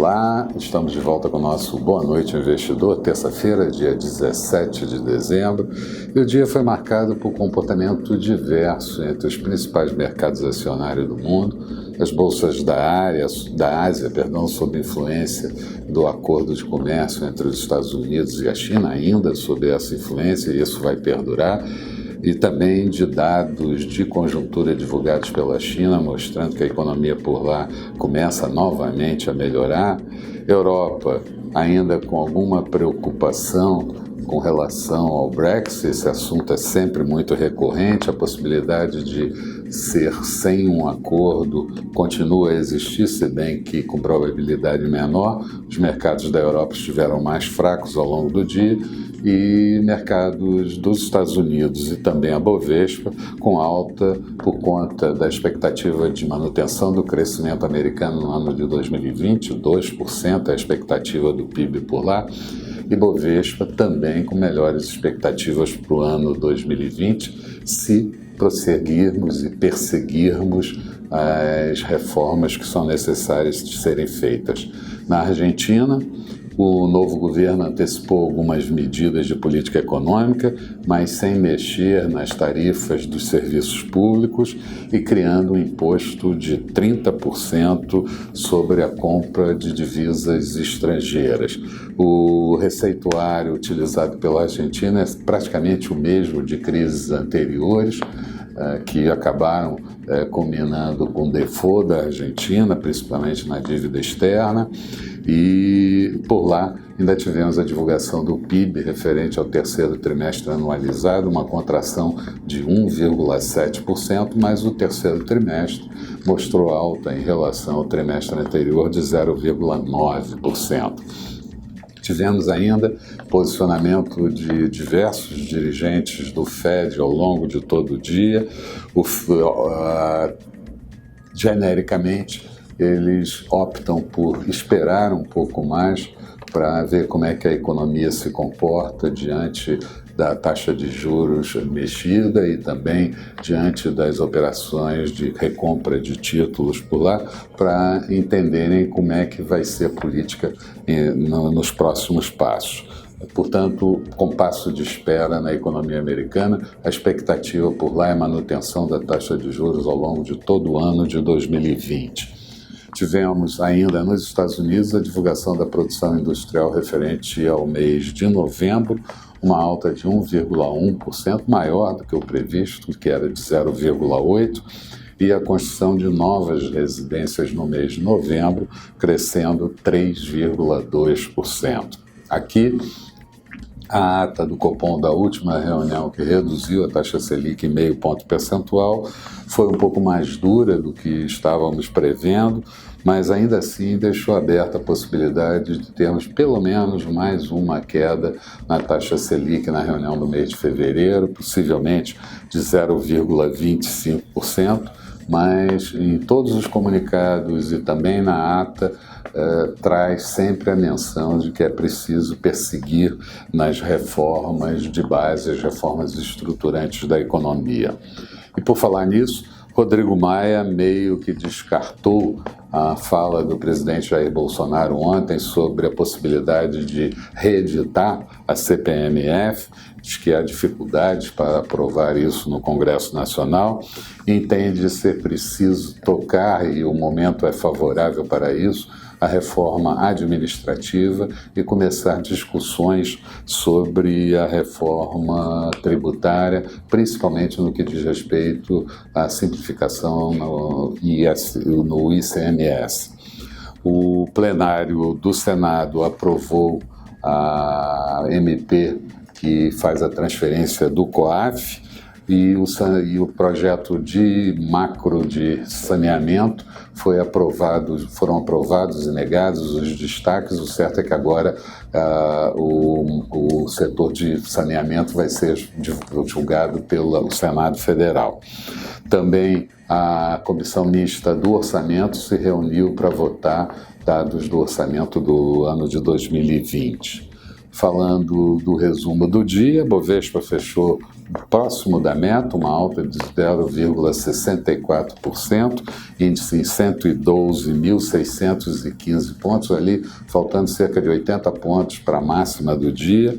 Olá, estamos de volta com o nosso Boa Noite Investidor, terça-feira, dia 17 de dezembro, e o dia foi marcado por comportamento diverso entre os principais mercados acionários do mundo. As bolsas da Ásia, sob influência do acordo de comércio entre os Estados Unidos e a China, ainda sob essa influência, e isso vai perdurar, e também de dados de conjuntura divulgados pela China, mostrando que a economia por lá começa novamente a melhorar. Europa, ainda com alguma preocupação com relação ao Brexit, esse assunto é sempre muito recorrente, a possibilidade de ser sem um acordo continua a existir, se bem que com probabilidade menor. Os mercados da Europa estiveram mais fracos ao longo do dia, e mercados dos Estados Unidos e também a Bovespa com alta por conta da expectativa de manutenção do crescimento americano no ano de 2020, 2% é a expectativa do PIB por lá, e Bovespa também com melhores expectativas para o ano 2020, se prosseguirmos e perseguirmos as reformas que são necessárias de serem feitas. Na Argentina, o novo governo antecipou algumas medidas de política econômica, mas sem mexer nas tarifas dos serviços públicos e criando um imposto de 30% sobre a compra de divisas estrangeiras. O receituário utilizado pela Argentina é praticamente o mesmo de crises anteriores, que acabaram culminando com o default da Argentina, principalmente na dívida externa, e por lá ainda tivemos a divulgação do PIB referente ao terceiro trimestre anualizado, uma contração de 1,7%, mas o terceiro trimestre mostrou alta em relação ao trimestre anterior de 0,9%. Tivemos ainda posicionamento de diversos dirigentes do Fed ao longo de todo o dia. Genericamente, eles optam por esperar um pouco mais para ver como é que a economia se comporta diante da taxa de juros mexida e também diante das operações de recompra de títulos por lá, para entenderem como é que vai ser a política nos próximos passos. Portanto, com passo de espera na economia americana, a expectativa por lá é a manutenção da taxa de juros ao longo de todo o ano de 2020. Tivemos ainda nos Estados Unidos a divulgação da produção industrial referente ao mês de novembro, uma alta de 1,1%, maior do que o previsto, que era de 0,8%, e a construção de novas residências no mês de novembro, crescendo 3,2%. Aqui, a ata do Copom da última reunião, que reduziu a taxa Selic em meio ponto percentual, foi um pouco mais dura do que estávamos prevendo, mas ainda assim deixou aberta a possibilidade de termos pelo menos mais uma queda na taxa Selic na reunião do mês de fevereiro, possivelmente de 0,25%, mas em todos os comunicados e também na ata, traz sempre a menção de que é preciso perseguir nas reformas de base, as reformas estruturantes da economia. E por falar nisso, Rodrigo Maia meio que descartou a fala do presidente Jair Bolsonaro ontem sobre a possibilidade de reeditar a CPMF, diz que há dificuldades para aprovar isso no Congresso Nacional, entende ser preciso tocar, e o momento é favorável para isso, a reforma administrativa e começar discussões sobre a reforma tributária, principalmente no que diz respeito à simplificação no ICMS. O plenário do Senado aprovou a MP que faz a transferência do COAF, e o projeto de macro de saneamento foram aprovados e negados os destaques. O certo é que agora o setor de saneamento vai ser julgado pelo Senado Federal. Também a Comissão Mista do Orçamento se reuniu para votar dados do orçamento do ano de 2020. Falando do resumo do dia, Bovespa fechou próximo da meta, uma alta de 0,64%, índice em 112.615 pontos, ali faltando cerca de 80 pontos para a máxima do dia.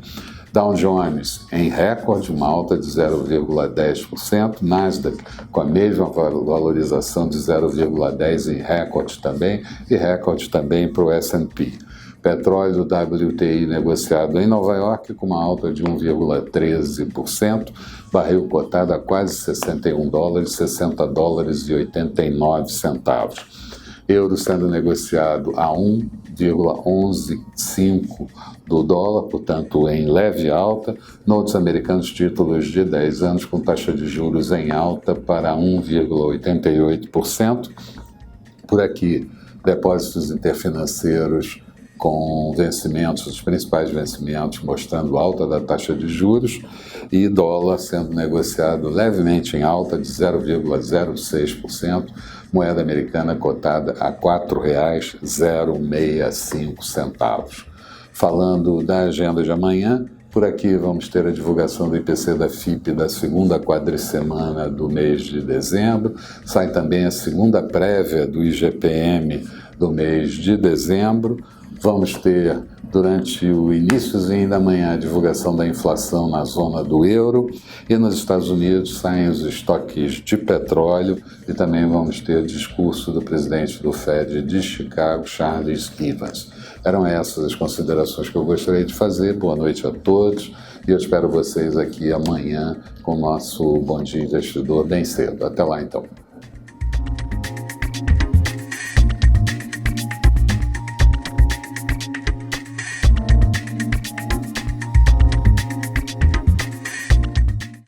Dow Jones em recorde, uma alta de 0,10%, Nasdaq com a mesma valorização de 0,10% em recorde também, e recorde também para o S&P. Petróleo WTI negociado em Nova York com uma alta de 1,13%, barril cotado a quase $61, $60,89. Euro sendo negociado a 1,115 do dólar, portanto em leve alta. Notes americanos, títulos de 10 anos com taxa de juros em alta para 1,88%. Por aqui, depósitos interfinanceiros com vencimentos, os principais vencimentos mostrando alta da taxa de juros, e dólar sendo negociado levemente em alta de 0,06%, moeda americana cotada a R$ 4,065. Falando da agenda de amanhã, por aqui vamos ter a divulgação do IPC da FIPE da segunda quadricemana do mês de dezembro, sai também a segunda prévia do IGPM do mês de dezembro. Vamos ter, durante o iníciozinho da manhã, a divulgação da inflação na zona do euro, e nos Estados Unidos saem os estoques de petróleo, e também vamos ter discurso do presidente do Fed de Chicago, Charles Evans. Eram essas as considerações que eu gostaria de fazer. Boa noite a todos, e eu espero vocês aqui amanhã com o nosso Bom Dia Investidor bem cedo. Até lá, então.